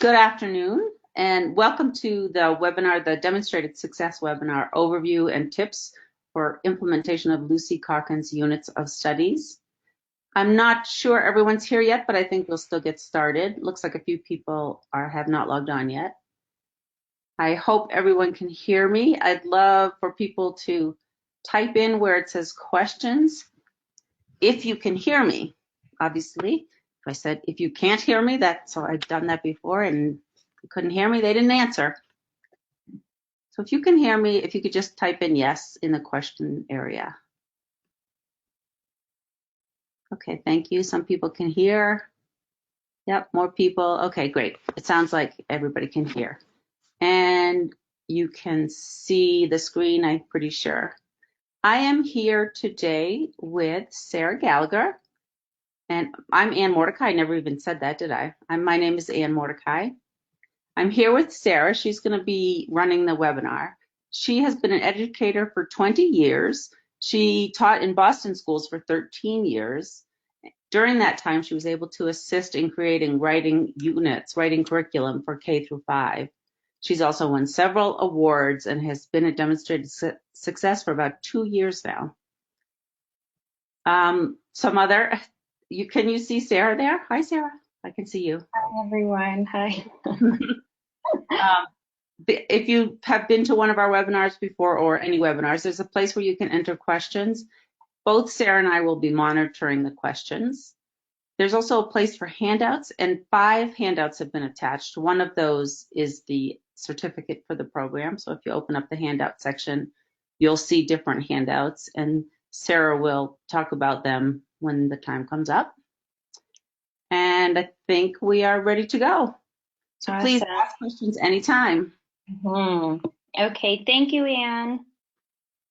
Good afternoon, and welcome to the webinar, the Demonstrated Success Webinar Overview and Tips for Implementation of Lucy Calkins Units of Studies. I'm not sure everyone's here yet, but I think we'll still get started. Looks like a few people have not logged on yet. I hope everyone can hear me. I'd love for people to type in where it says questions if you can hear me. Obviously, if I said if you can't hear me, so I've done that before and you couldn't hear me, they didn't answer. So if you can hear me, if you could just type in yes in the question area. Okay, thank you. Some people can hear. Yep, more people. Okay, great. It sounds like everybody can hear. And you can see the screen, I'm pretty sure. I am here today with Sarah Gallagher, and I'm Ann Mordecai. I never even said that, did I? My name is Ann Mordecai. I'm here with Sarah. She's going to be running the webinar. She has been an educator for 20 years. She taught in Boston schools for 13 years. During that time, she was able to assist in creating writing units, writing curriculum for K through 5. She's also won several awards and has been a demonstrated success for about 2 years now. Can you see Sarah there? Hi, Sarah. I can see you. Hi, everyone. Hi. If you have been to one of our webinars before or any webinars, there's a place where you can enter questions. Both Sarah and I will be monitoring the questions. There's also a place for handouts, and 5 handouts have been attached. One of those is the certificate for the program. So if you open up the handout section, you'll see different handouts, and Sarah will talk about them when the time comes up. And I think we are ready to go. So Awesome. Please ask questions anytime. Okay, thank you, Ann.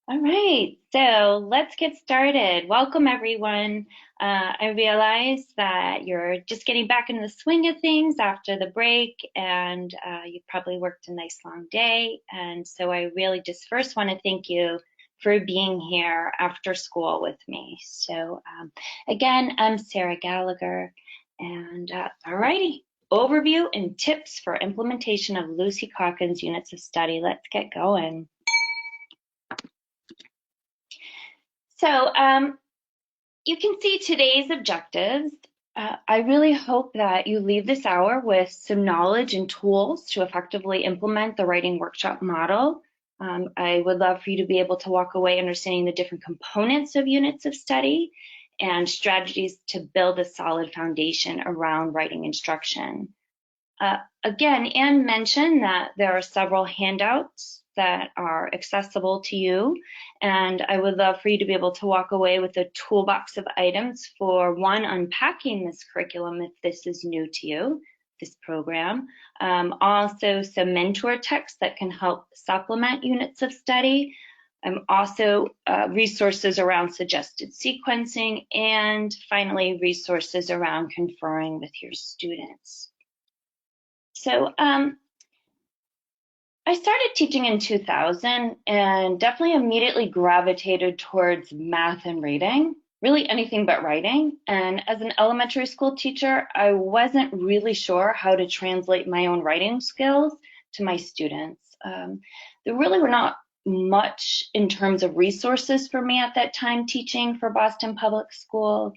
All right, so let's get started. Welcome, everyone. I realize that you're just getting back into the swing of things after the break, and you've probably worked a nice long day. And so I really just first want to thank you for being here after school with me. So again, I'm Sarah Gallagher, and all righty. Overview and tips for implementation of Lucy Calkins units of study. Let's get going. So you can see today's objectives. I really hope that you leave this hour with some knowledge and tools to effectively implement the writing workshop model. I would love for you to be able to walk away understanding the different components of units of study and strategies to build a solid foundation around writing instruction. Again, Ann mentioned that there are several handouts that are accessible to you, and I would love for you to be able to walk away with a toolbox of items for one, unpacking this curriculum if this is new to you, this program. Also some mentor texts that can help supplement units of study. Also resources around suggested sequencing, and finally resources around conferring with your students. So I started teaching in 2000 and definitely immediately gravitated towards math and reading, really anything but writing. And as an elementary school teacher, I wasn't really sure how to translate my own writing skills to my students. There really were not much in terms of resources for me at that time teaching for Boston Public School.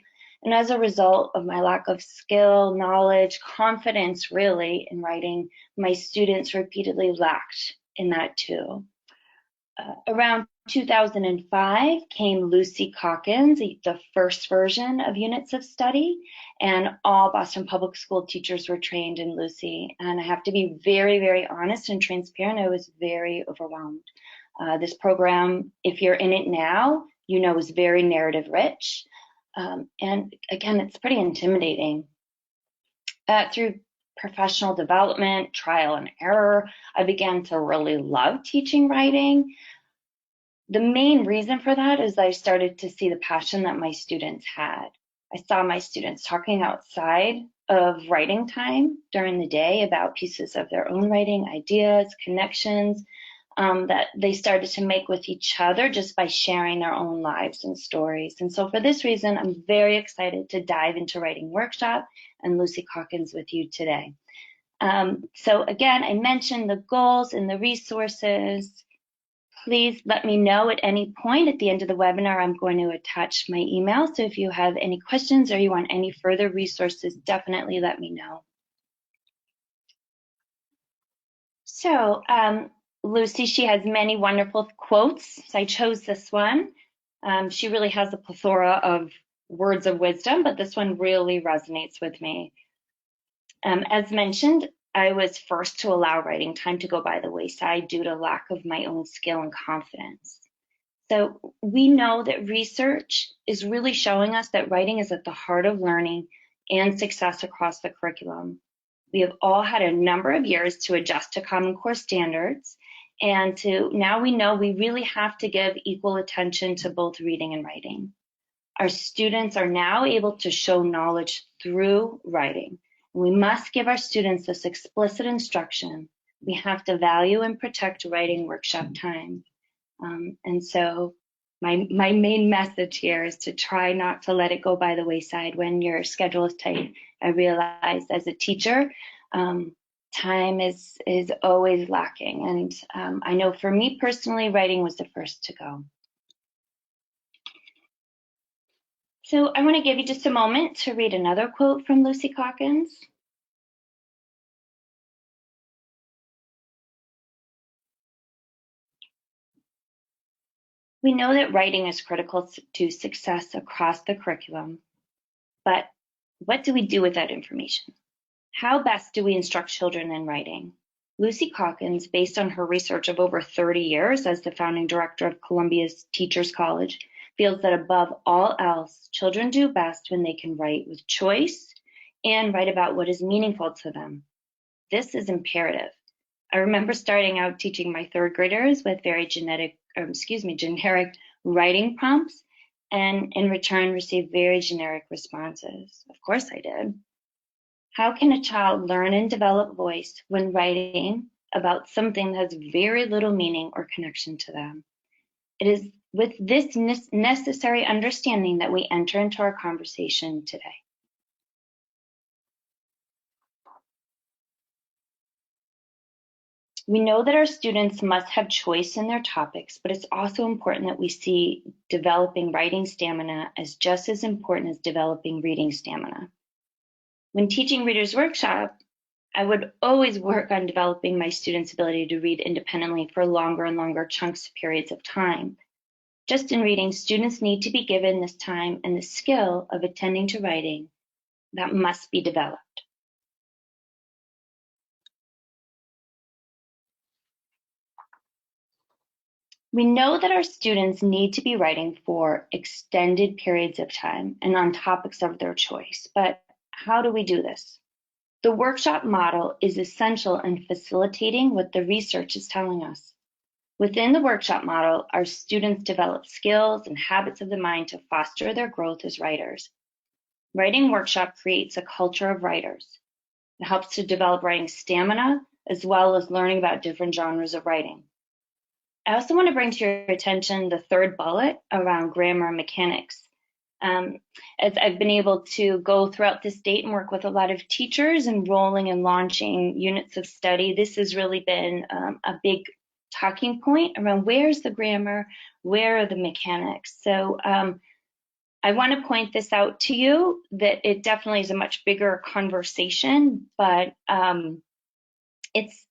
And as a result of my lack of skill, knowledge, confidence really in writing, my students repeatedly lacked in that too. Around 2005 came Lucy Calkins, the first version of units of study, and all Boston Public School teachers were trained in Lucy. And I have to be very, very honest and transparent, I was very overwhelmed. This program, if you're in it now, you know is very narrative rich. And again, it's pretty intimidating. Through professional development, trial and error, I began to really love teaching writing. The main reason for that is I started to see the passion that my students had. I saw my students talking outside of writing time during the day about pieces of their own writing, ideas, connections, that they started to make with each other just by sharing their own lives and stories. And so for this reason, I'm very excited to dive into Writing Workshop and Lucy Calkins with you today. So again, I mentioned the goals and the resources. Please let me know at any point at the end of the webinar. I'm going to attach my email. So if you have any questions or you want any further resources, definitely let me know. So Lucy, she has many wonderful quotes. So I chose this one. She really has a plethora of words of wisdom, but this one really resonates with me. As mentioned, I was first to allow writing time to go by the wayside due to lack of my own skill and confidence. So we know that research is really showing us that writing is at the heart of learning and success across the curriculum. We have all had a number of years to adjust to Common Core standards, and now we know we really have to give equal attention to both reading and writing. Our students are now able to show knowledge through writing. We must give our students this explicit instruction. We have to value and protect writing workshop time. And so my main message here is to try not to let it go by the wayside when your schedule is tight. I realize as a teacher, time is always lacking. And I know for me personally, writing was the first to go. So I want to give you just a moment to read another quote from Lucy Calkins. We know that writing is critical to success across the curriculum, but what do we do with that information? How best do we instruct children in writing? Lucy Calkins, based on her research of over 30 years as the founding director of Columbia's Teachers College, feels that above all else, children do best when they can write with choice and write about what is meaningful to them. This is imperative. I remember starting out teaching my third graders with very generic writing prompts, and in return received very generic responses. Of course I did. How can a child learn and develop voice when writing about something that has very little meaning or connection to them? It is with this necessary understanding that we enter into our conversation today. We know that our students must have choice in their topics, but it's also important that we see developing writing stamina as just as important as developing reading stamina. When teaching Reader's Workshop, I would always work on developing my students' ability to read independently for longer and longer chunks periods of time. Just in reading, students need to be given this time and the skill of attending to writing that must be developed. We know that our students need to be writing for extended periods of time and on topics of their choice, but how do we do this? The workshop model is essential in facilitating what the research is telling us. Within the workshop model, our students develop skills and habits of the mind to foster their growth as writers. Writing workshop creates a culture of writers. It helps to develop writing stamina as well as learning about different genres of writing. I also want to bring to your attention the third bullet around grammar and mechanics. As I've been able to go throughout the state and work with a lot of teachers enrolling and launching units of study, this has really been a big talking point around where's the grammar, where are the mechanics. So I want to point this out to you that it definitely is a much bigger conversation, but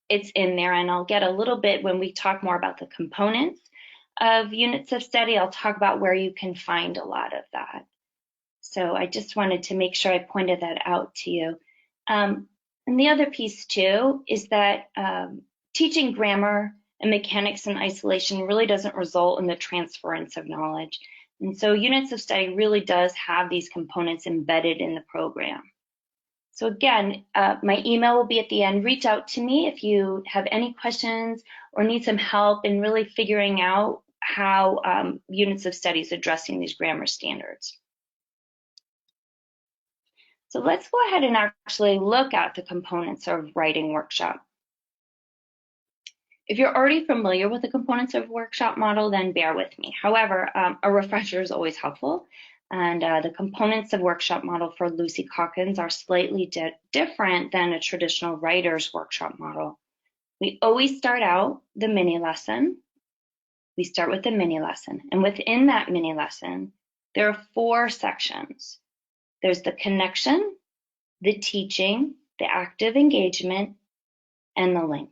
it's in there, and I'll get a little bit when we talk more about the components of units of study. I'll talk about where you can find a lot of that. So I just wanted to make sure I pointed that out to you. And the other piece too is that teaching grammar and mechanics in isolation really doesn't result in the transference of knowledge. And so units of study really does have these components embedded in the program. So again, my email will be at the end. Reach out to me if you have any questions or need some help in really figuring out how units of study is addressing these grammar standards. So let's go ahead and actually look at the components of writing workshop. If you're already familiar with the components of workshop model, then bear with me. However, a refresher is always helpful. And the components of workshop model for Lucy Calkins are slightly different than a traditional writer's workshop model. We always start out the mini lesson. We start with the mini lesson. And within that mini lesson, there are 4 sections. There's the connection, the teaching, the active engagement, and the link.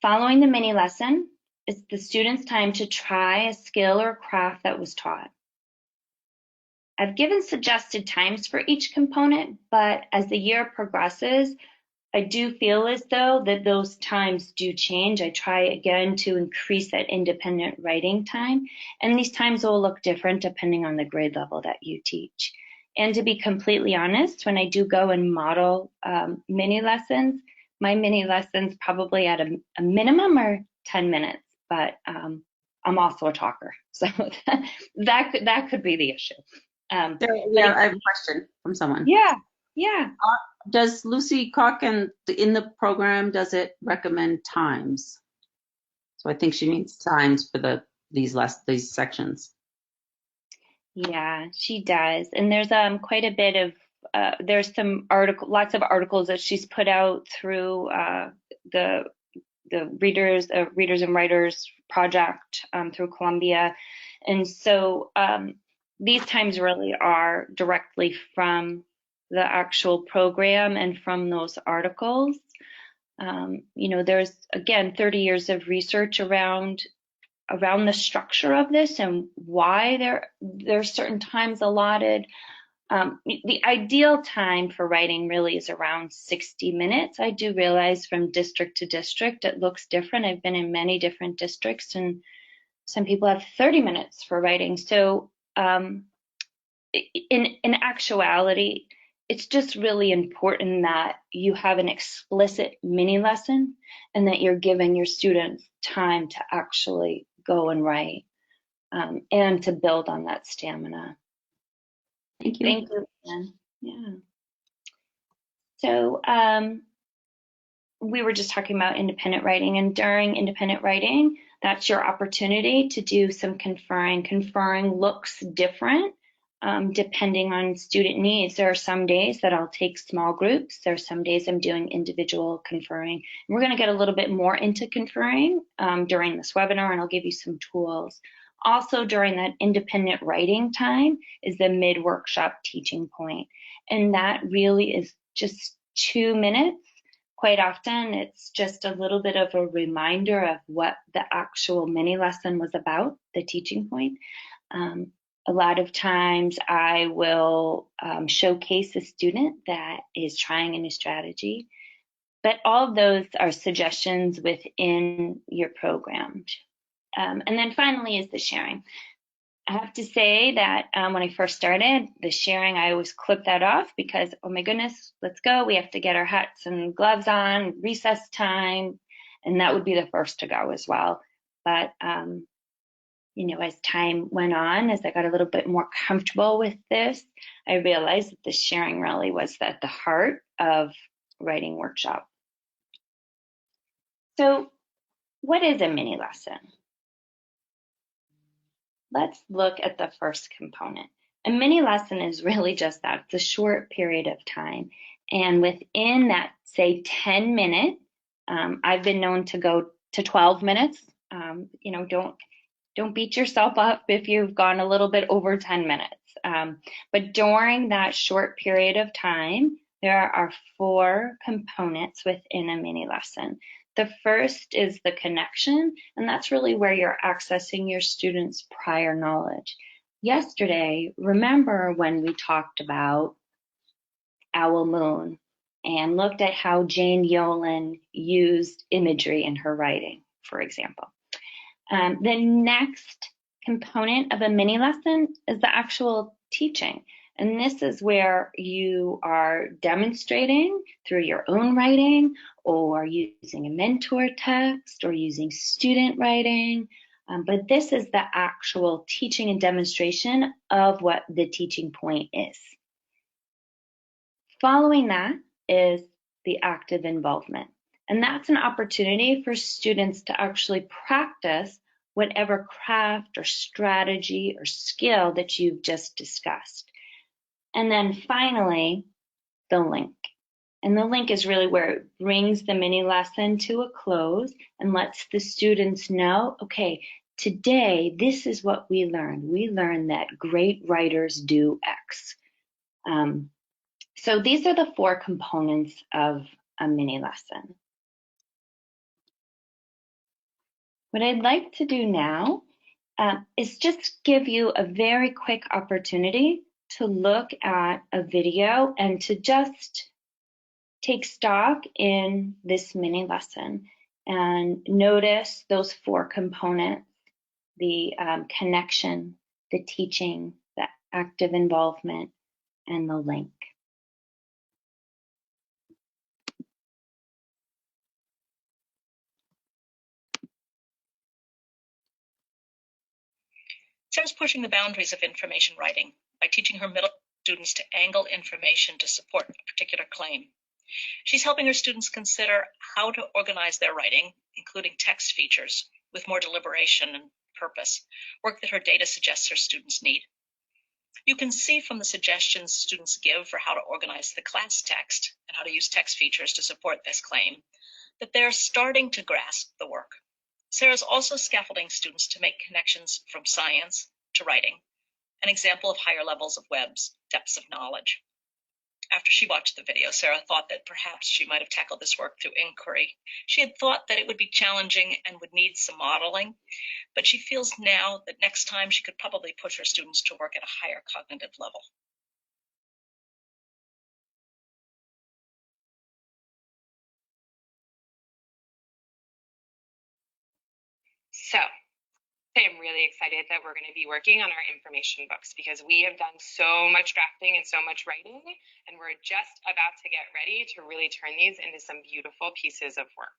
Following the mini lesson is the student's time to try a skill or craft that was taught. I've given suggested times for each component, but as the year progresses, I do feel as though that those times do change. I try again to increase that independent writing time, and these times will look different depending on the grade level that you teach. And to be completely honest, when I do go and model mini lessons, my mini lessons probably at a minimum are 10 minutes, but I'm also a talker, so that could be the issue. Yeah, I have a question from someone. Yeah. Does Lucy Calkins in the program, does it recommend times? So I think she means times for these sections. Yeah, she does. And there's quite a bit of there's lots of articles that she's put out through the Readers and Writers Project through Columbia. And so these times really are directly from the actual program and from those articles. There's again 30 years of research around the structure of this and why there's certain times allotted. The ideal time for writing really is around 60 minutes. I do realize from district to district it looks different. I've been in many different districts and some people have 30 minutes for writing. So in actuality, it's just really important that you have an explicit mini lesson and that you're giving your students time to actually go and write and to build on that stamina. Thank you. Thank you, Ian. Yeah. So we were just talking about independent writing, and during independent writing, that's your opportunity to do some conferring. Conferring looks different depending on student needs. There are some days that I'll take small groups. There are some days I'm doing individual conferring. And we're going to get a little bit more into conferring during this webinar, and I'll give you some tools. Also, during that independent writing time is the mid-workshop teaching point, and that really is just 2 minutes. Quite often, it's just a little bit of a reminder of what the actual mini lesson was about, the teaching point. A lot of times I will showcase a student that is trying a new strategy, but all of those are suggestions within your program. And then finally is the sharing. I have to say that when I first started, the sharing, I always clip that off because, oh my goodness, let's go. We have to get our hats and gloves on, recess time, and that would be the first to go as well. But as time went on, as I got a little bit more comfortable with this, I realized that the sharing really was at the heart of writing workshop. So what is a mini lesson? Let's look at the first component. A mini lesson is really just that. It's a short period of time. And within that, say, 10 minute, I've been known to go to 12 minutes. Don't beat yourself up if you've gone a little bit over 10 minutes. But during that short period of time, there are 4 components within a mini lesson. The first is the connection, and that's really where you're accessing your students' prior knowledge. Yesterday, remember when we talked about Owl Moon and looked at how Jane Yolen used imagery in her writing, for example. The next component of a mini lesson is the actual teaching. And this is where you are demonstrating through your own writing or using a mentor text or using student writing. But this is the actual teaching and demonstration of what the teaching point is. Following that is the active involvement. And that's an opportunity for students to actually practice whatever craft or strategy or skill that you've just discussed. And then finally, the link. And the link is really where it brings the mini lesson to a close and lets the students know, okay, today, this is what we learned. We learned that great writers do X. So these are the 4 components of a mini lesson. What I'd like to do now is just give you a very quick opportunity to look at a video and to just take stock in this mini lesson and notice those 4 components, the connection, the teaching, the active involvement, and the link. Sarah's pushing the boundaries of information writing by teaching her middle students to angle information to support a particular claim. She's helping her students consider how to organize their writing, including text features, with more deliberation and purpose, work that her data suggests her students need. You can see from the suggestions students give for how to organize the class text and how to use text features to support this claim that they're starting to grasp the work. Sarah's also scaffolding students to make connections from science to writing, an example of higher levels of Webb's depths of knowledge. After she watched the video, Sarah thought that perhaps she might have tackled this work through inquiry. She had thought that it would be challenging and would need some modeling, but she feels now that next time she could probably push her students to work at a higher cognitive level. So I'm really excited that we're going to be working on our information books because we have done so much drafting and so much writing, and we're just about to get ready to really turn these into some beautiful pieces of work.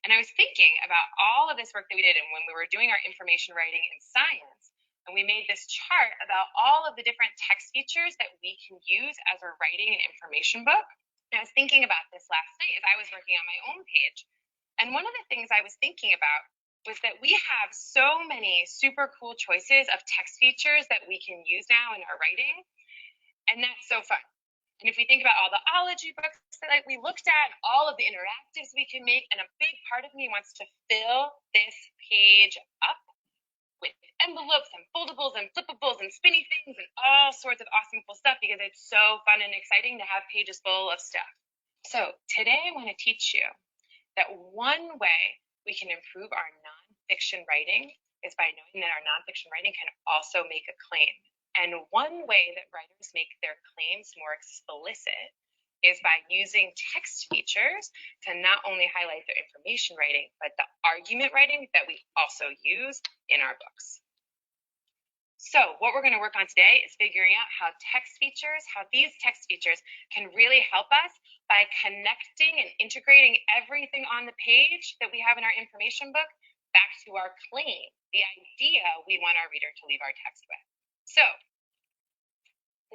And I was thinking about all of this work that we did and when we were doing our information writing in science, and we made this chart about all of the different text features that we can use as we're writing an information book. And I was thinking about this last night as I was working on my own page. And one of the things I was thinking about was that we have so many super cool choices of text features that we can use now in our writing, and that's so fun. And if we think about all the ology books that we looked at, all of the interactives we can make, and a big part of me wants to fill this page up with envelopes and foldables and flippables and spinny things and all sorts of awesome cool stuff because it's so fun and exciting to have pages full of stuff. So today I want to teach you that one way we can improve our nonfiction writing is by knowing that our nonfiction writing can also make a claim. And one way that writers make their claims more explicit is by using text features to not only highlight their information writing, but the argument writing that we also use in our books. So what we're going to work on today is figuring out how these text features can really help us by connecting and integrating everything on the page that we have in our information book back to our claim, the idea we want our reader to leave our text with. So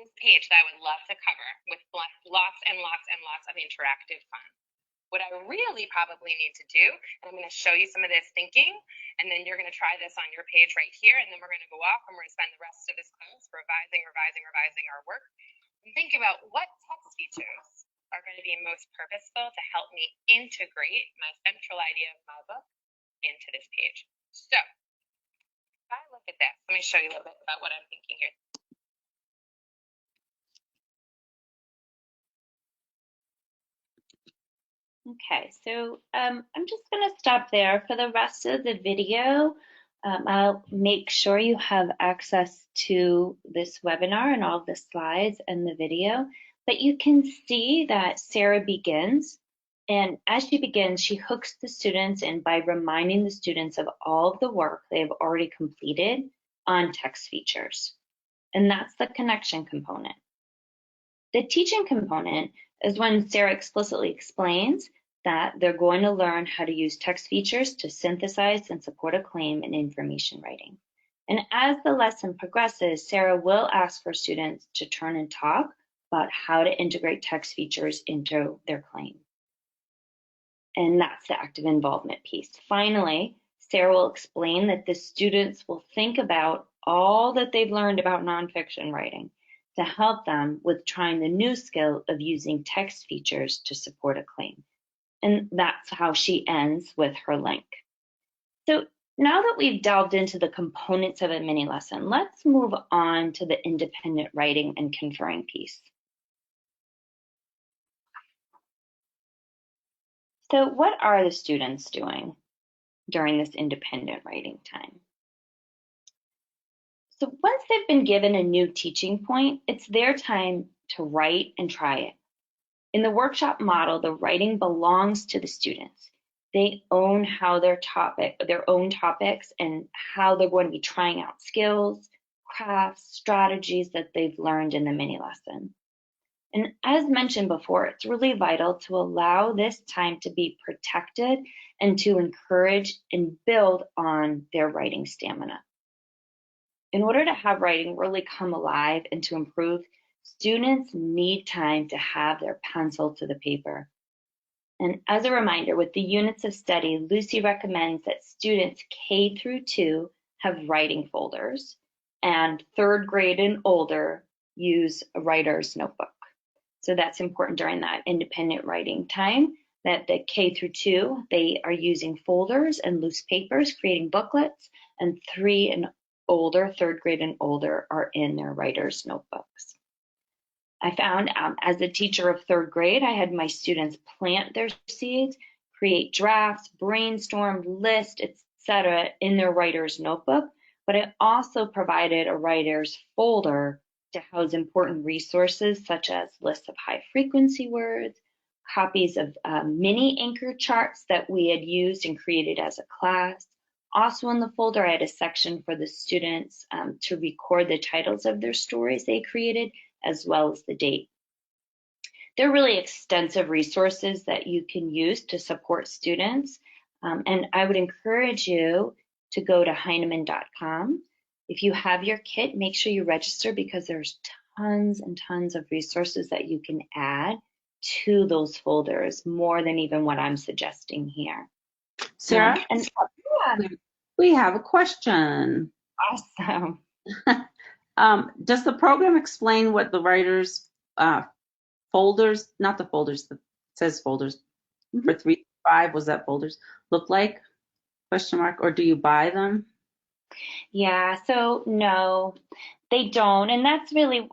this page that I would love to cover with lots and lots and lots of interactive fun. What I really probably need to do, and I'm going to show you some of this thinking, and then you're going to try this on your page right here, and then we're going to go off and we're going to spend the rest of this class revising our work. And think about what text features are going to be most purposeful to help me integrate my central idea of my book into this page. So if I look at this, let me show you a little bit about what I'm thinking here. Okay, so I'm just going to stop there. For the rest of the video, I'll make sure you have access to this webinar and all the slides and the video. But you can see that Sarah begins, and as she begins, she hooks the students in by reminding the students of all of the work they've already completed on text features. And that's the connection component. The teaching component is when Sarah explicitly explains that they're going to learn how to use text features to synthesize and support a claim in information writing. And as the lesson progresses, Sarah will ask her students to turn and talk about how to integrate text features into their claim. And that's the active involvement piece. Finally, Sarah will explain that the students will think about all that they've learned about nonfiction writing to help them with trying the new skill of using text features to support a claim. And that's how she ends with her link. So now that we've delved into the components of a mini lesson, let's move on to the independent writing and conferring piece. So what are the students doing during this independent writing time? So once they've been given a new teaching point, it's their time to write and try it. In the workshop model, the writing belongs to the students. They own how their own topics and how they're going to be trying out skills, crafts, strategies that they've learned in the mini lesson. And as mentioned before, it's really vital to allow this time to be protected and to encourage and build on their writing stamina. In order to have writing really come alive and to improve, students need time to have their pencil to the paper. And as a reminder, with the units of study, Lucy recommends that students K through 2 have writing folders, and 3rd grade and older use a writer's notebook. So that's important during that independent writing time, that the K through 2, they are using folders and loose papers, creating booklets, and 3 and older, 3rd grade and older, are in their writer's notebooks. I found as a teacher of 3rd grade, I had my students plant their seeds, create drafts, brainstorm, list, etc. in their writer's notebook, but I also provided a writer's folder to house important resources such as lists of high frequency words, copies of mini anchor charts that we had used and created as a class. Also in the folder, I had a section for the students to record the titles of their stories they created, as well as the date. They're really extensive resources that you can use to support students. And I would encourage you to go to heinemann.com. If you have your kit, make sure you register, because there's tons and tons of resources that you can add to those folders, more than even what I'm suggesting here. Sarah, Yeah. we have a question. Awesome. Does the program explain what the writers folders, not the folders, it says folders, for 3 to 5, was that folders, look like? Question mark, or do you buy them? Yeah, so no, they don't. And that's really,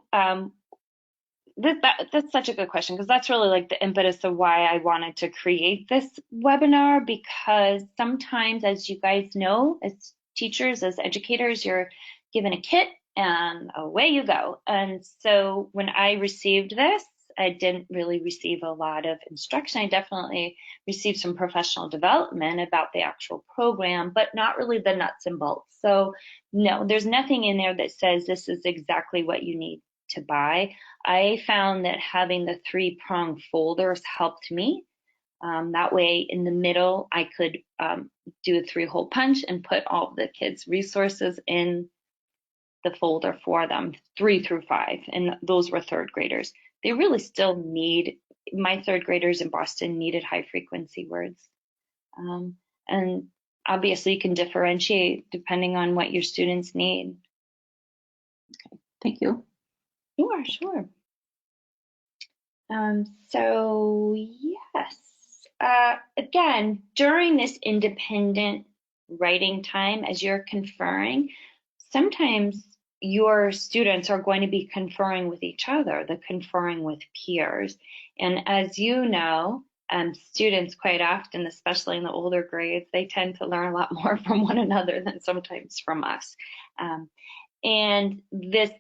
that's such a good question, because that's really like the impetus of why I wanted to create this webinar, because sometimes, as you guys know, as teachers, as educators, you're given a kit and away you go. And so when I received this, I didn't really receive a lot of instruction. I definitely received some professional development about the actual program, but not really the nuts and bolts. So no, there's nothing in there that says this is exactly what you need to buy. I found that having the 3-prong folders helped me. That way in the middle, I could do a 3-hole punch and put all the kids' resources in the folder for them, 3 through 5, and those were 3rd graders. They really still need, my 3rd graders in Boston needed high frequency words. And obviously you can differentiate depending on what your students need. Okay, thank you. Sure. So yes, again, during this independent writing time, as you're conferring, sometimes your students are going to be conferring with each other, the conferring with peers. And as you know, students quite often, especially in the older grades, they tend to learn a lot more from one another than sometimes from us. And the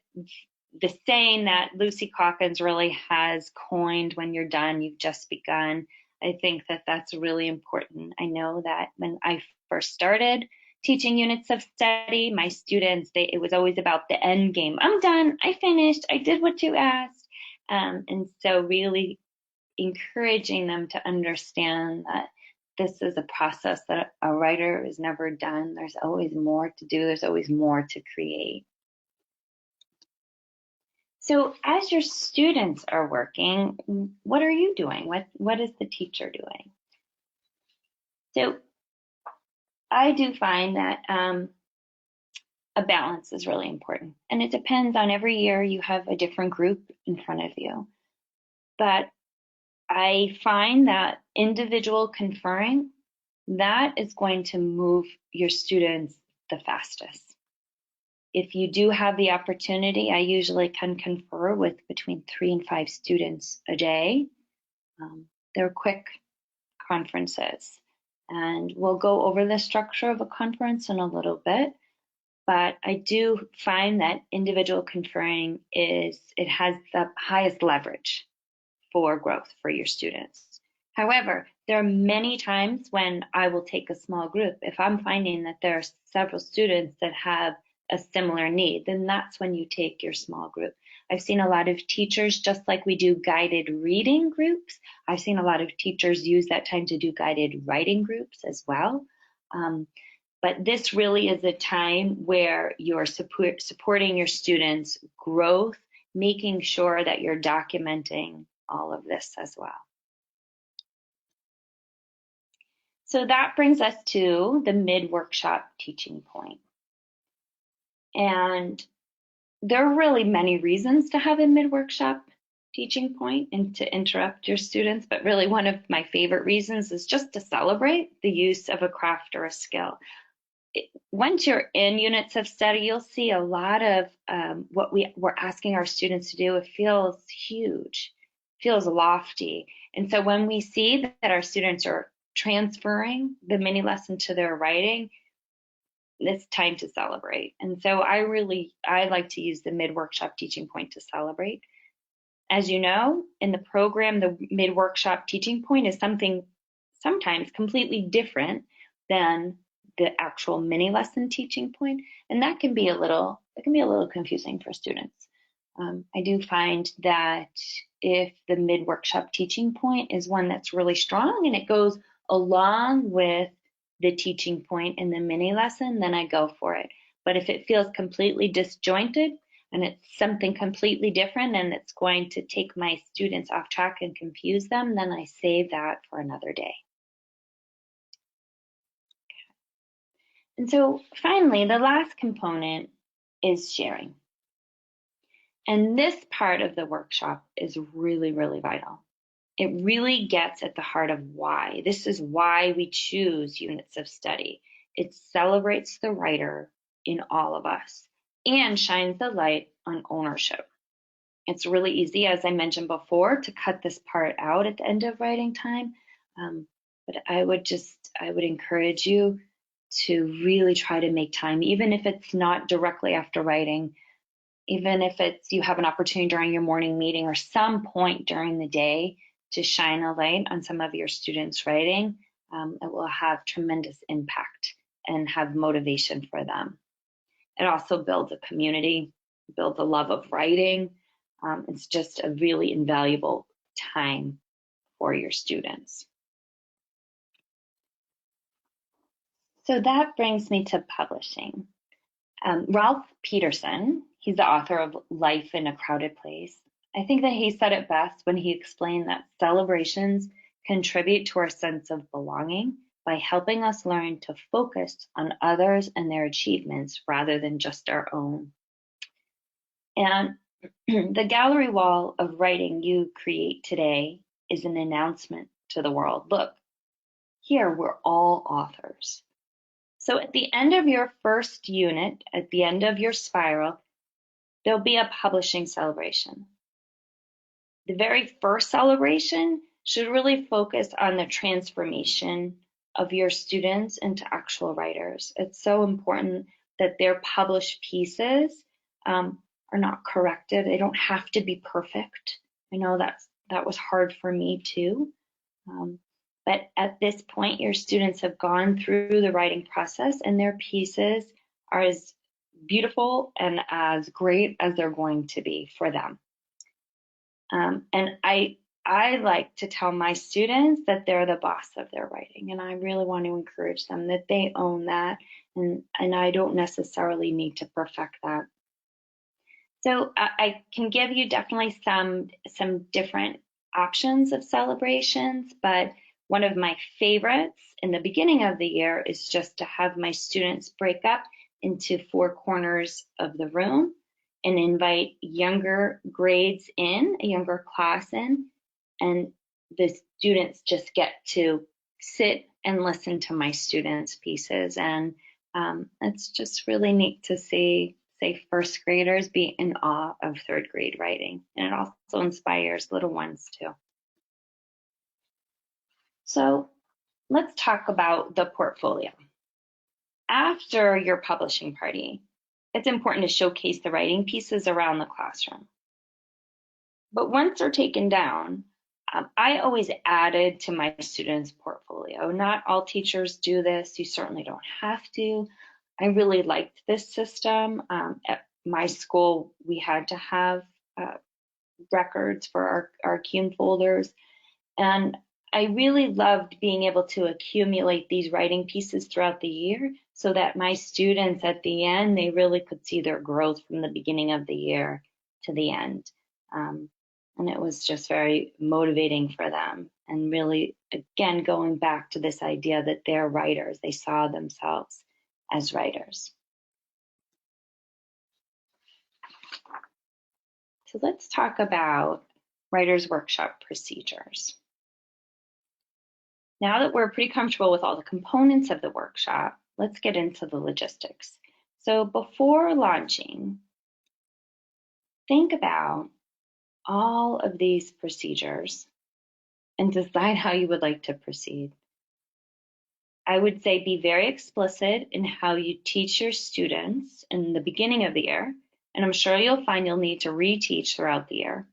saying that Lucy Calkins really has coined, when you're done, you've just begun, I think that that's really important. I know that when I first started teaching units of study, my students, it was always about the end game. I'm done, I finished, I did what you asked. And so really encouraging them to understand that this is a process that a writer is never done. There's always more to do. There's always more to create. So as your students are working, what are you doing? What is the teacher doing? So I do find that a balance is really important. And it depends on every year you have a different group in front of you. But I find that individual conferring, that is going to move your students the fastest. If you do have the opportunity, I usually can confer with between 3 and 5 students a day. They're quick conferences. And we'll go over the structure of a conference in a little bit. But I do find that individual conferring it has the highest leverage for growth for your students. However, there are many times when I will take a small group. If I'm finding that there are several students that have a similar need, then that's when you take your small group. I've seen a lot of teachers, just like we do guided reading groups, I've seen a lot of teachers use that time to do guided writing groups as well. But this really is a time where you're supporting your students' growth, making sure that you're documenting all of this as well. So that brings us to the mid-workshop teaching point. And there are really many reasons to have a mid-workshop teaching point and to interrupt your students, but really one of my favorite reasons is just to celebrate the use of a craft or a skill. Once you're in units of study, you'll see a lot of what we're asking our students to do. It feels huge, feels lofty. And so when we see that our students are transferring the mini lesson to their writing, it's time to celebrate. And so I like to use the mid-workshop teaching point to celebrate. As you know, in the program, the mid-workshop teaching point is something sometimes completely different than the actual mini lesson teaching point, and that can be a little confusing for students. I do find that if the mid-workshop teaching point is one that's really strong and it goes along with the teaching point in the mini lesson, then I go for it. But if it feels completely disjointed and it's something completely different and it's going to take my students off track and confuse them, then I save that for another day. And so finally, the last component is sharing. And this part of the workshop is really, really vital. It really gets at the heart of why. This is why we choose units of study. It celebrates the writer in all of us and shines the light on ownership. It's really easy, as I mentioned before, to cut this part out at the end of writing time. But I would encourage you to really try to make time, even if it's not directly after writing, even if it's you have an opportunity during your morning meeting or some point during the day to shine a light on some of your students' writing, it will have tremendous impact and have motivation for them. It also builds a community, builds a love of writing. It's just a really invaluable time for your students. So that brings me to publishing. Ralph Peterson, he's the author of Life in a Crowded Place. I think that he said it best when he explained that celebrations contribute to our sense of belonging by helping us learn to focus on others and their achievements rather than just our own. And the gallery wall of writing you create today is an announcement to the world. Look, here we're all authors. So at the end of your first unit, at the end of your spiral, there'll be a publishing celebration. The very first celebration should really focus on the transformation of your students into actual writers. It's so important that their published pieces are not corrected. They don't have to be perfect. I know that was hard for me too. But at this point, your students have gone through the writing process and their pieces are as beautiful and as great as they're going to be for them. And I like to tell my students that they're the boss of their writing, and I really want to encourage them that they own that, and I don't necessarily need to perfect that. So I can give you definitely some different options of celebrations, but One of my favorites in the beginning of the year is just to have my students break up into 4 corners of the room and invite younger grades in, a younger class in, and the students just get to sit and listen to my students' pieces. And it's just really neat to see, say, first graders be in awe of third grade writing. And it also inspires little ones too. So let's talk about the portfolio. After your publishing party, it's important to showcase the writing pieces around the classroom. But once they're taken down, I always added to my students' portfolio. Not all teachers do this. You certainly don't have to. I really liked this system. At my school, we had to have records for our CUNE folders. And I really loved being able to accumulate these writing pieces throughout the year so that my students at the end, they really could see their growth from the beginning of the year to the end. And it was just very motivating for them. And really, again, going back to this idea that they're writers, they saw themselves as writers. So let's talk about Writers' Workshop procedures. Now that we're pretty comfortable with all the components of the workshop, let's get into the logistics. So before launching, think about all of these procedures and decide how you would like to proceed. I would say be very explicit in how you teach your students in the beginning of the year, and I'm sure you'll find you'll need to reteach throughout the year.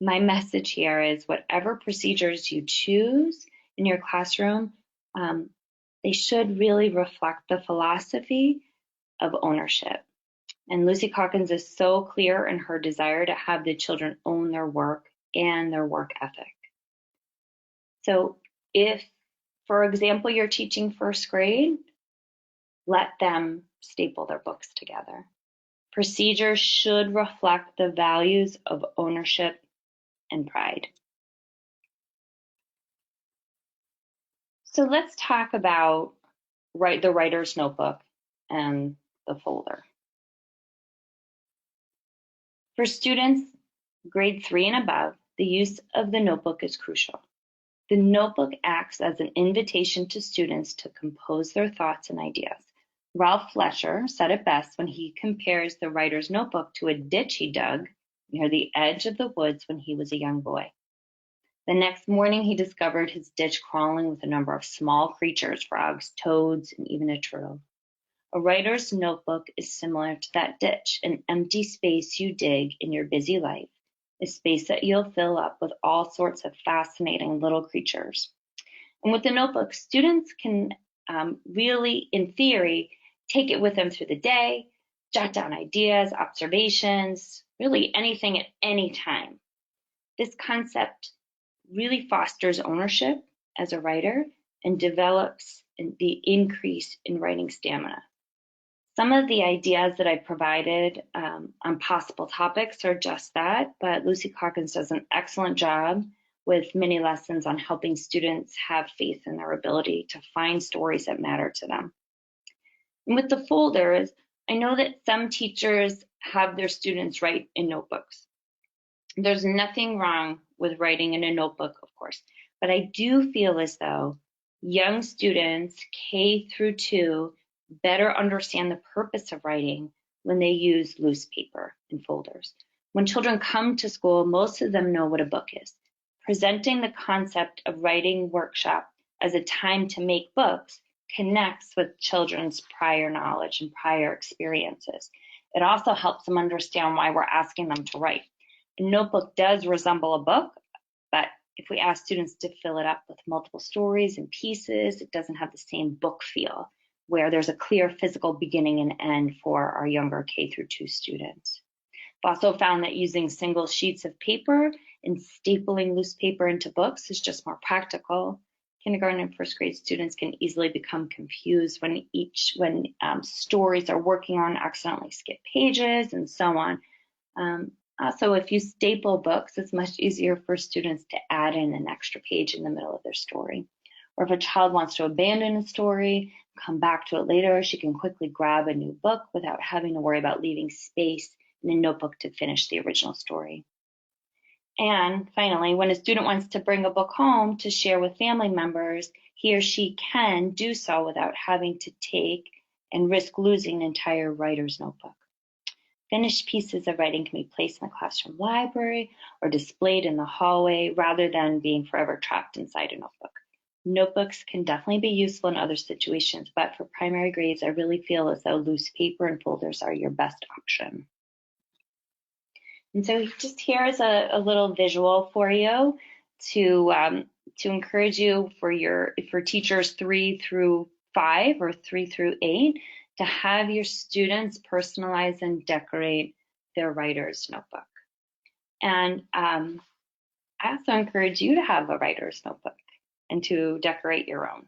My message here is whatever procedures you choose in your classroom, they should really reflect the philosophy of ownership. And Lucy Calkins is so clear in her desire to have the children own their work and their work ethic. So if, for example, you're teaching first grade, let them staple their books together. Procedures should reflect the values of ownership and pride. So let's talk about the writer's notebook and the folder. For students grade 3 and above, the use of the notebook is crucial. The notebook acts as an invitation to students to compose their thoughts and ideas. Ralph Fletcher said it best when he compares the writer's notebook to a ditch he dug near the edge of the woods when he was a young boy. The next morning, he discovered his ditch crawling with a number of small creatures, frogs, toads, and even a turtle. A writer's notebook is similar to that ditch, an empty space you dig in your busy life, a space that you'll fill up with all sorts of fascinating little creatures. And with the notebook, students can really, in theory, take it with them through the day, jot down ideas, observations, really anything at any time. This concept really fosters ownership as a writer and develops the increase in writing stamina. Some of the ideas that I provided on possible topics are just that, but Lucy Calkins does an excellent job with many lessons on helping students have faith in their ability to find stories that matter to them. And with the folders, I know that some teachers have their students write in notebooks. There's nothing wrong with writing in a notebook, of course, but I do feel as though young students, K through 2, better understand the purpose of writing when they use loose paper and folders. When children come to school, most of them know what a book is. Presenting the concept of writing workshop as a time to make books connects with children's prior knowledge and prior experiences. It also helps them understand why we're asking them to write. A notebook does resemble a book, but if we ask students to fill it up with multiple stories and pieces, it doesn't have the same book feel, where there's a clear physical beginning and end for our younger K through 2 students. I've also found that using single sheets of paper and stapling loose paper into books is just more practical. Kindergarten and first grade students can easily become confused when stories are working on accidentally skip pages and so on. Also, if you staple books, it's much easier for students to add in an extra page in the middle of their story. Or if a child wants to abandon a story, come back to it later, she can quickly grab a new book without having to worry about leaving space in a notebook to finish the original story. And finally, when a student wants to bring a book home to share with family members, he or she can do so without having to take and risk losing an entire writer's notebook. Finished pieces of writing can be placed in the classroom library or displayed in the hallway rather than being forever trapped inside a notebook. Notebooks can definitely be useful in other situations, but for primary grades, I really feel as though loose paper and folders are your best option. And so just here is a little visual for you to encourage you for teachers 3 through 5 or 3 through 8 to have your students personalize and decorate their writer's notebook. And I also encourage you to have a writer's notebook and to decorate your own.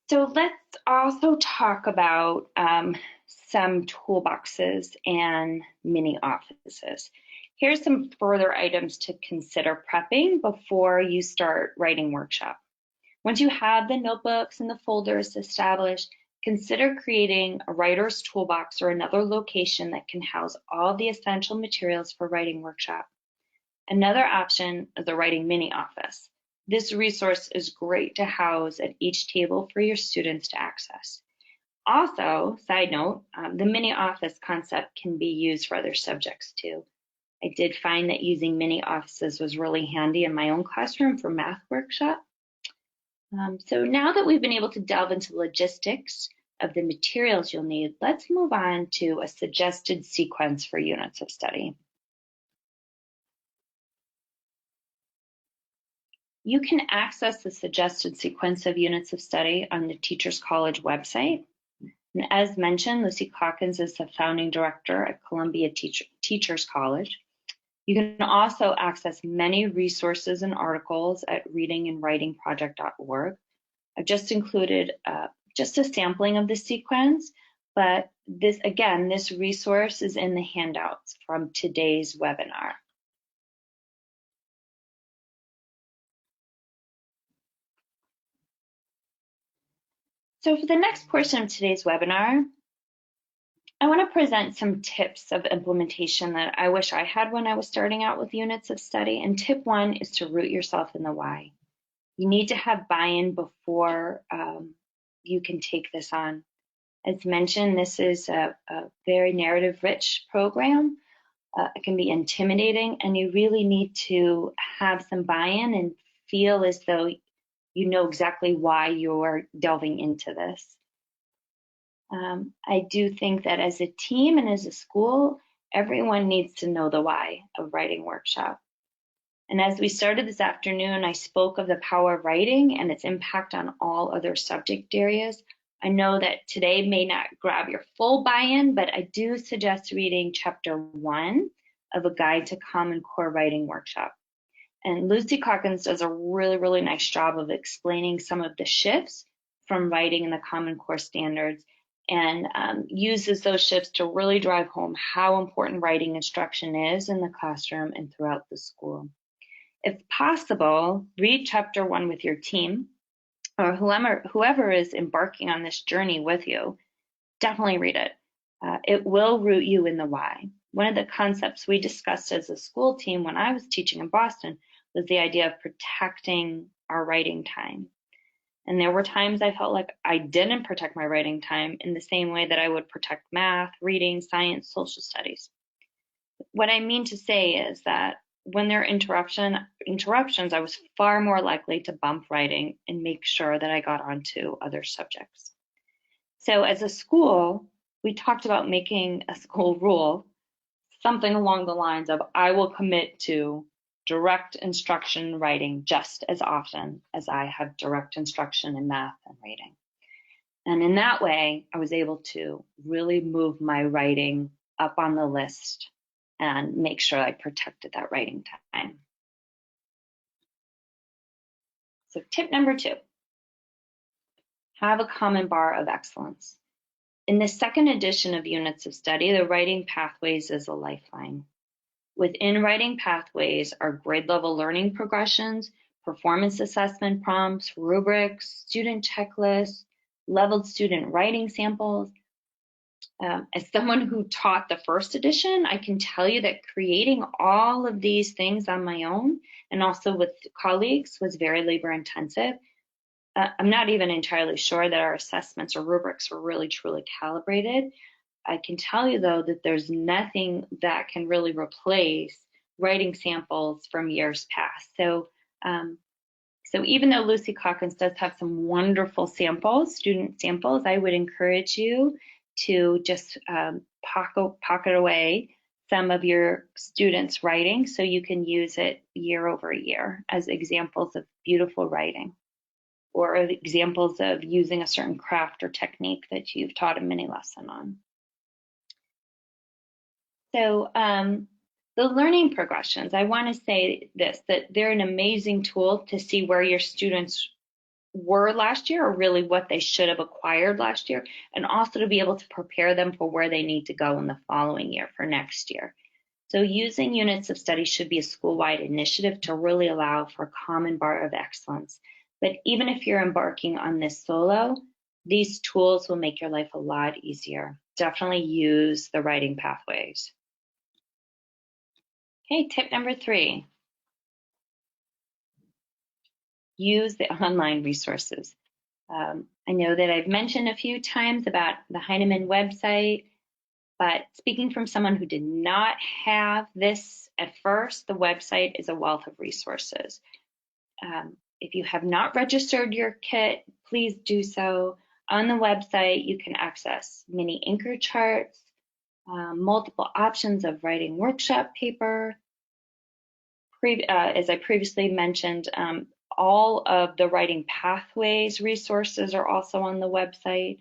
So let's also talk about some toolboxes and mini offices. Here's some further items to consider prepping before you start writing workshop. Once you have the notebooks and the folders established, consider creating a writer's toolbox or another location that can house all the essential materials for writing workshop. Another option is a writing mini office. This resource is great to house at each table for your students to access. Also, side note, the mini office concept can be used for other subjects too. I did find that using mini offices was really handy in my own classroom for math workshop. So now that we've been able to delve into the logistics of the materials you'll need, let's move on to a suggested sequence for units of study. You can access the suggested sequence of units of study on the Teachers College website. And as mentioned, Lucy Calkins is the founding director at Columbia Teachers College. You can also access many resources and articles at readingandwritingproject.org. I've just included just a sampling of the sequence, but this resource is in the handouts from today's webinar. So for the next portion of today's webinar, I want to present some tips of implementation that I wish I had when I was starting out with units of study. And tip 1 is to root yourself in the why. You need to have buy-in before you can take this on. As mentioned, this is a very narrative-rich program. It can be intimidating, and you really need to have some buy-in and feel as though you know exactly why you're delving into this. I do think that as a team and as a school, everyone needs to know the why of writing workshop. And as we started this afternoon, I spoke of the power of writing and its impact on all other subject areas. I know that today may not grab your full buy-in, but I do suggest reading chapter 1 of a guide to Common Core writing workshop. And Lucy Calkins does a really, really nice job of explaining some of the shifts from writing in the Common Core standards and uses those shifts to really drive home how important writing instruction is in the classroom and throughout the school. If possible, read chapter 1 with your team or whoever is embarking on this journey with you. Definitely read it. It will root you in the why. One of the concepts we discussed as a school team when I was teaching in Boston was the idea of protecting our writing time. And there were times I felt like I didn't protect my writing time in the same way that I would protect math, reading, science, social studies. What I mean to say is that when there are interruptions, I was far more likely to bump writing and make sure that I got onto other subjects. So as a school, we talked about making a school rule, something along the lines of, I will commit to direct instruction writing just as often as I have direct instruction in math and reading. And in that way, I was able to really move my writing up on the list and make sure I protected that writing time. So tip number 2, have a common bar of excellence. In the second edition of Units of Study, the Writing Pathways is a lifeline. Within writing pathways are grade level learning progressions, performance assessment prompts, rubrics, student checklists, leveled student writing samples. As someone who taught the first edition, I can tell you that creating all of these things on my own and also with colleagues was very labor intensive. I'm not even entirely sure that our assessments or rubrics were really truly calibrated. I can tell you though that there's nothing that can really replace writing samples from years past. So even though Lucy Calkins does have some wonderful samples, student samples, I would encourage you to just pocket away some of your students' writing so you can use it year over year as examples of beautiful writing or examples of using a certain craft or technique that you've taught a mini lesson on. So the learning progressions, I want to say this, that they're an amazing tool to see where your students were last year or really what they should have acquired last year, and also to be able to prepare them for where they need to go in the following year for next year. So using units of study should be a school-wide initiative to really allow for a common bar of excellence. But even if you're embarking on this solo, these tools will make your life a lot easier. Definitely use the writing pathways. Okay, tip number 3. Use the online resources. I know that I've mentioned a few times about the Heinemann website, but speaking from someone who did not have this at first, the website is a wealth of resources. If you have not registered your kit, please do so. On the website, you can access mini anchor charts, multiple options of writing workshop paper. As I previously mentioned, all of the writing pathways resources are also on the website.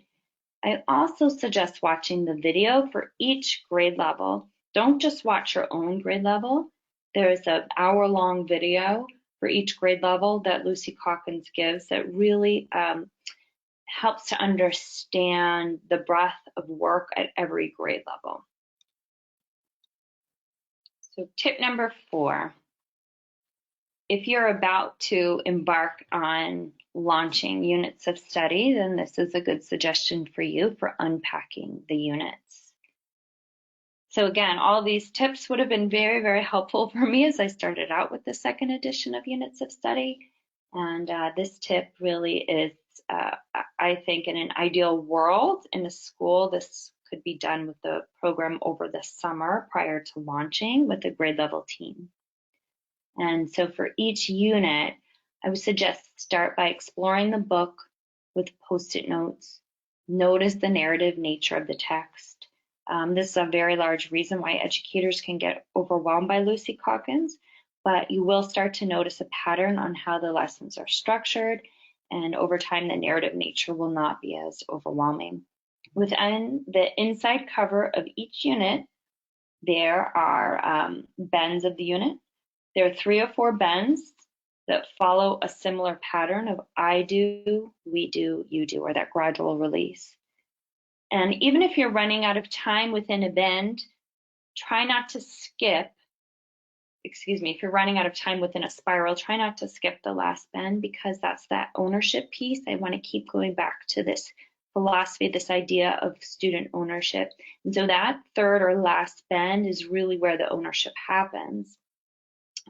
I also suggest watching the video for each grade level. Don't just watch your own grade level. There's an hour-long video for each grade level that Lucy Calkins gives that really helps to understand the breadth of work at every grade level. So tip number 4. If you're about to embark on launching units of study, then this is a good suggestion for you for unpacking the units. So again, all these tips would have been very, very helpful for me as I started out with the second edition of units of study. And this tip really is, I think, in an ideal world in a school, this could be done with the program over the summer prior to launching with a grade level team. And so for each unit, I would suggest start by exploring the book with post-it notes. Notice the narrative nature of the text. This is a very large reason why educators can get overwhelmed by Lucy Calkins, but you will start to notice a pattern on how the lessons are structured, and over time the narrative nature will not be as overwhelming. Within the inside cover of each unit, there are bends of the unit. There are 3 or 4 bends that follow a similar pattern of I do, we do, you do, or that gradual release. And even if you're running out of time within a bend, try not to skip, if you're running out of time within a spiral, try not to skip the last bend, because that's that ownership piece. I want to keep going back to this philosophy, this idea of student ownership. And so that third or last bend is really where the ownership happens.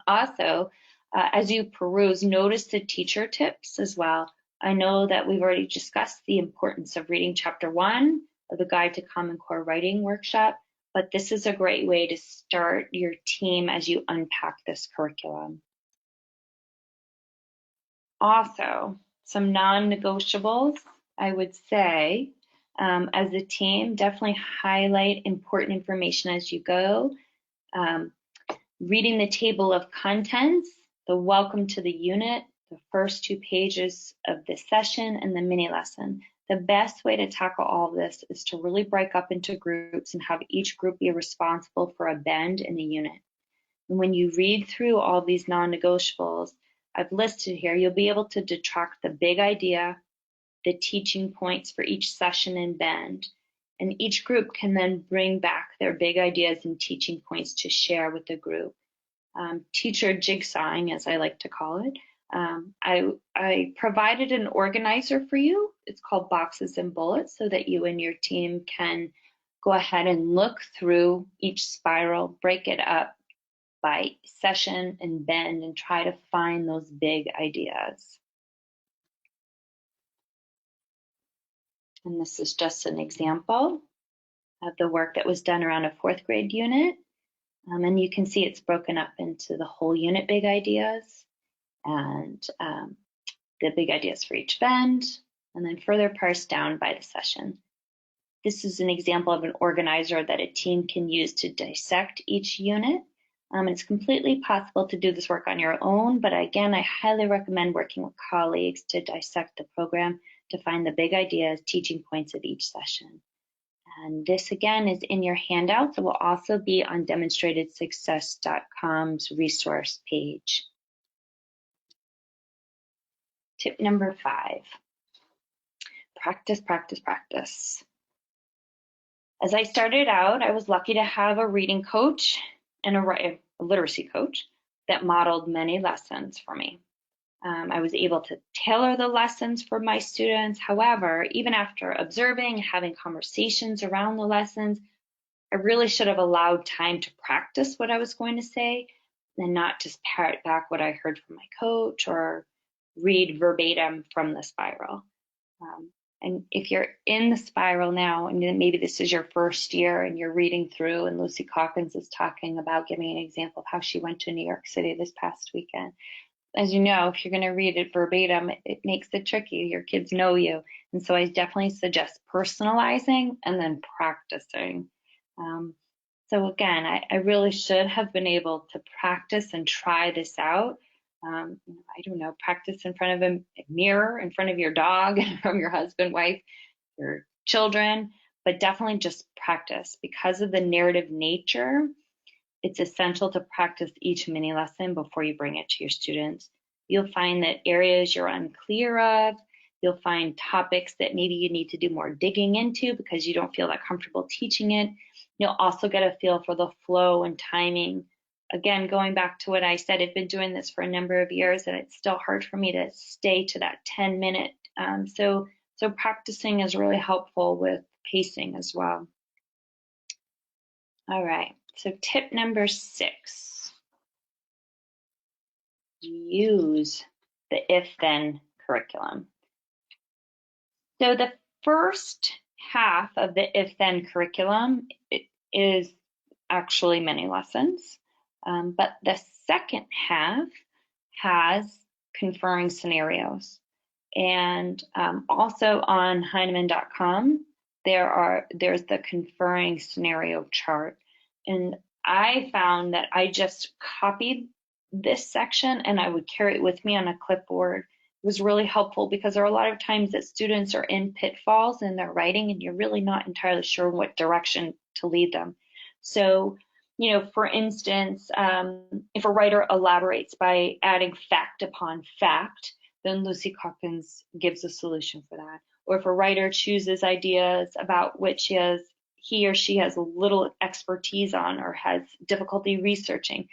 Also, as you peruse, notice the teacher tips as well. I know that we've already discussed the importance of reading chapter 1 of the Guide to Common Core Writing workshop, but this is a great way to start your team as you unpack this curriculum. Also, some non-negotiables, I would say, as a team, definitely highlight important information as you go. Reading the table of contents, the welcome to the unit, the first 2 pages of this session, and the mini lesson. The best way to tackle all of this is to really break up into groups and have each group be responsible for a bend in the unit. And when you read through all these non-negotiables I've listed here, you'll be able to detract the big idea, the teaching points for each session and bend. And each group can then bring back their big ideas and teaching points to share with the group. Teacher jigsawing, as I like to call it. I provided an organizer for you. It's called Boxes and Bullets, so that you and your team can go ahead and look through each spiral, break it up by session and bend, and try to find those big ideas. And this is just an example of the work that was done around a 4th grade unit. And you can see it's broken up into the whole unit big ideas and the big ideas for each bend, and then further parsed down by the session. This is an example of an organizer that a team can use to dissect each unit. It's completely possible to do this work on your own, but again, I highly recommend working with colleagues to dissect the program to find the big ideas, teaching points of each session. And this again is in your handouts. It will also be on demonstratedsuccess.com's resource page. Tip number 5, practice, practice, practice. As I started out, I was lucky to have a reading coach and a literacy coach that modeled many lessons for me. I was able to tailor the lessons for my students. However, even after observing, having conversations around the lessons, I really should have allowed time to practice what I was going to say and not just parrot back what I heard from my coach or read verbatim from the spiral. And if you're in the spiral now, and maybe this is your first year and you're reading through, and Lucy Calkins is talking about giving an example of how she went to New York City this past weekend. As you know, if you're going to read it verbatim, it makes it tricky. Your kids know you. And so I definitely suggest personalizing and then practicing. So again, I really should have been able to practice and try this out. I don't know, practice in front of a mirror, in front of your dog, from your husband, wife, your children, but definitely just practice. Because of the narrative nature, it's essential to practice each mini lesson before you bring it to your students. You'll find that areas you're unclear of, you'll find topics that maybe you need to do more digging into because you don't feel that comfortable teaching it. You'll also get a feel for the flow and timing. Again, going back to what I said, I've been doing this for a number of years and it's still hard for me to stay to that 10-minute. So practicing is really helpful with pacing as well. All right, so tip number 6, use the Ifthen curriculum. So the first half of the Ifthen curriculum is actually many lessons, but the second half has conferring scenarios. And also on Heinemann.com, there's the conferring scenario chart. And I found that I just copied this section and I would carry it with me on a clipboard. It was really helpful because there are a lot of times that students are in pitfalls in their writing and you're really not entirely sure what direction to lead them. So, you know, for instance, if a writer elaborates by adding fact upon fact, then Lucy Calkins gives a solution for that. Or if a writer chooses ideas about which he or she has little expertise on or has difficulty researching,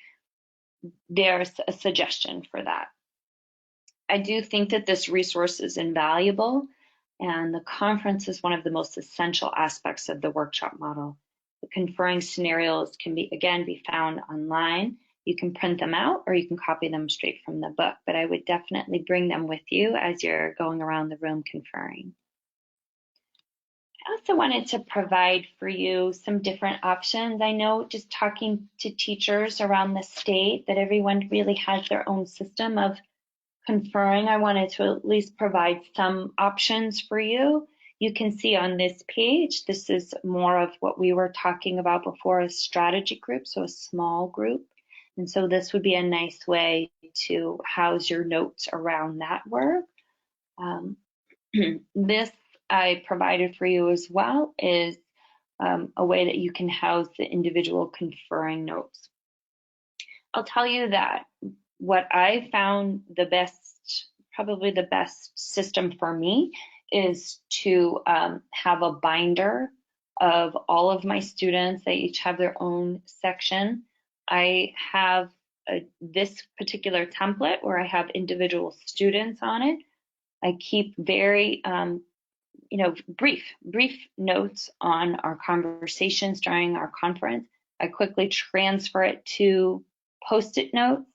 there's a suggestion for that. I do think that this resource is invaluable, and the conference is one of the most essential aspects of the workshop model. The conferring scenarios can be found online. You can print them out or you can copy them straight from the book, but I would definitely bring them with you as you're going around the room conferring. I also wanted to provide for you some different options. I know just talking to teachers around the state that everyone really has their own system of conferring. I wanted to at least provide some options for you. You can see on this page, this is more of what we were talking about before, a strategy group, so a small group. And so this would be a nice way to house your notes around that work. This I provided for you as well is a way that you can house the individual conferring notes. I'll tell you that what I found the best, probably the best system for me is to have a binder of all of my students. They each have their own section. I have this particular template where I have individual students on it. I keep very brief notes on our conversations during our conference. I quickly transfer it to Post-it notes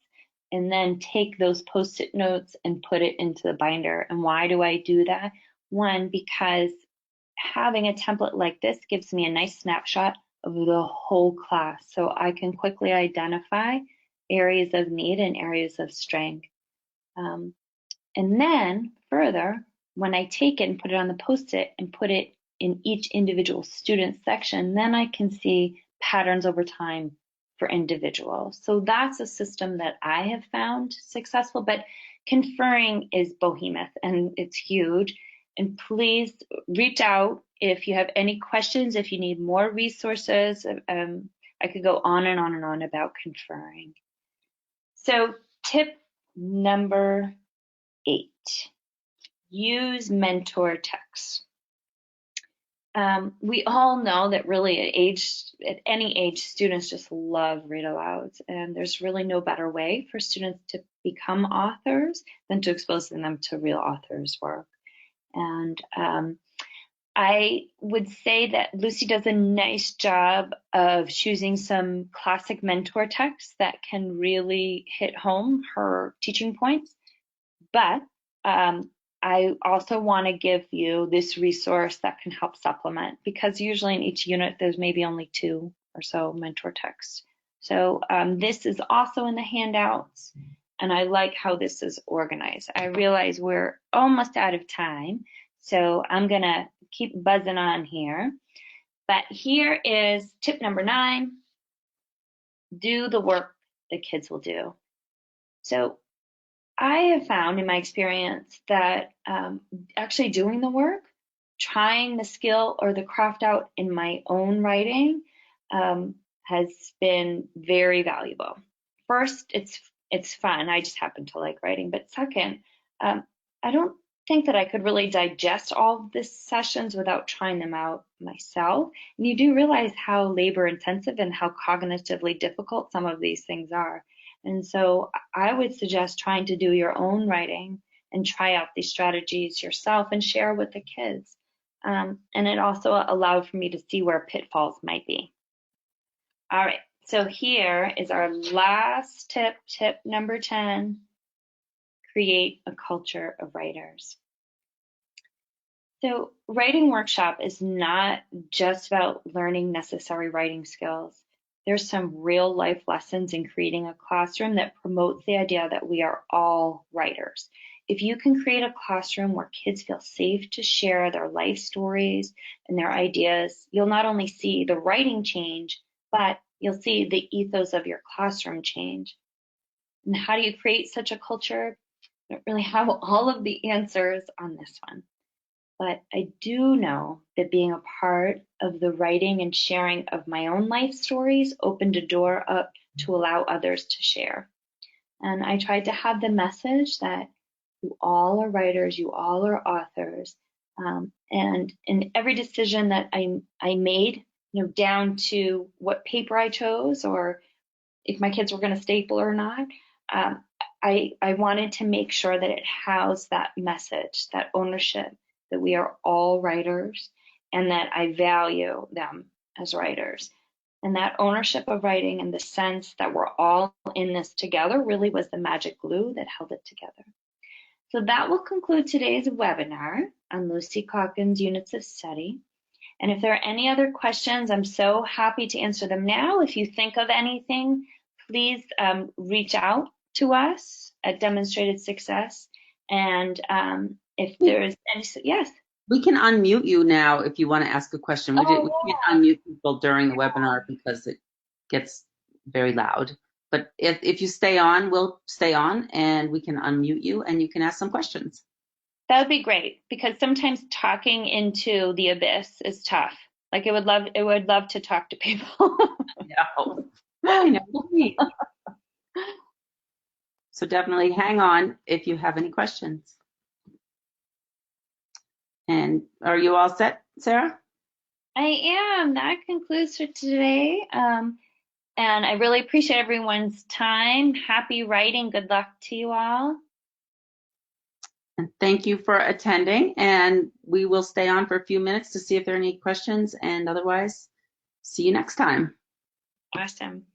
and then take those Post-it notes and put it into the binder. And why do I do that? One, because having a template like this gives me a nice snapshot of the whole class, so I can quickly identify areas of need and areas of strength. And then further, when I take it and put it on the Post-it and put it in each individual student section, then I can see patterns over time for individuals. So that's a system that I have found successful, but conferring is behemoth and it's huge. And please reach out if you have any questions, if you need more resources. I could go on and on and on about conferring. So tip number 8, use mentor texts. We all know that really at any age, students just love read alouds, and there's really no better way for students to become authors than to expose them to real authors' work. And I would say that Lucy does a nice job of choosing some classic mentor texts that can really hit home her teaching points. But I also want to give you this resource that can help supplement, because usually in each unit there's maybe only 2 or so mentor texts. So this is also in the handouts, and I like how this is organized. I realize we're almost out of time, so I'm gonna keep buzzing on here. But here is tip number 9, do the work the kids will do. So I have found in my experience that actually doing the work, trying the skill or the craft out in my own writing has been very valuable. First, it's fun. I just happen to like writing. But second, I don't think that I could really digest all of these sessions without trying them out myself. And you do realize how labor intensive and how cognitively difficult some of these things are. And so I would suggest trying to do your own writing and try out these strategies yourself and share with the kids. And it also allowed for me to see where pitfalls might be. All right, so here is our last tip, tip number 10, create a culture of writers. So writing workshop is not just about learning necessary writing skills. There's some real life lessons in creating a classroom that promotes the idea that we are all writers. If you can create a classroom where kids feel safe to share their life stories and their ideas, you'll not only see the writing change, but you'll see the ethos of your classroom change. And how do you create such a culture? I don't really have all of the answers on this one. But I do know that being a part of the writing and sharing of my own life stories opened a door up to allow others to share. And I tried to have the message that you all are writers, you all are authors. And in every decision that I made, down to what paper I chose or if my kids were going to staple or not, I wanted to make sure that it housed that message, that ownership, that we are all writers and that I value them as writers. And that ownership of writing and the sense that we're all in this together really was the magic glue that held it together. So that will conclude today's webinar on Lucy Calkins' Units of Study. And if there are any other questions, I'm so happy to answer them now. If you think of anything, please reach out to us at Demonstrated Success. And if there's any, yes. We can unmute you now if you want to ask a question. We can't unmute people during the webinar because it gets very loud. But if you stay on, we'll stay on and we can unmute you and you can ask some questions. That would be great, because sometimes talking into the abyss is tough. Like I would love to talk to people. No. I know. So definitely hang on if you have any questions. And are you all set, Sarah? I am. That concludes for today. And I really appreciate everyone's time. Happy writing. Good luck to you all. And thank you for attending. And we will stay on for a few minutes to see if there are any questions. And otherwise, see you next time. Awesome.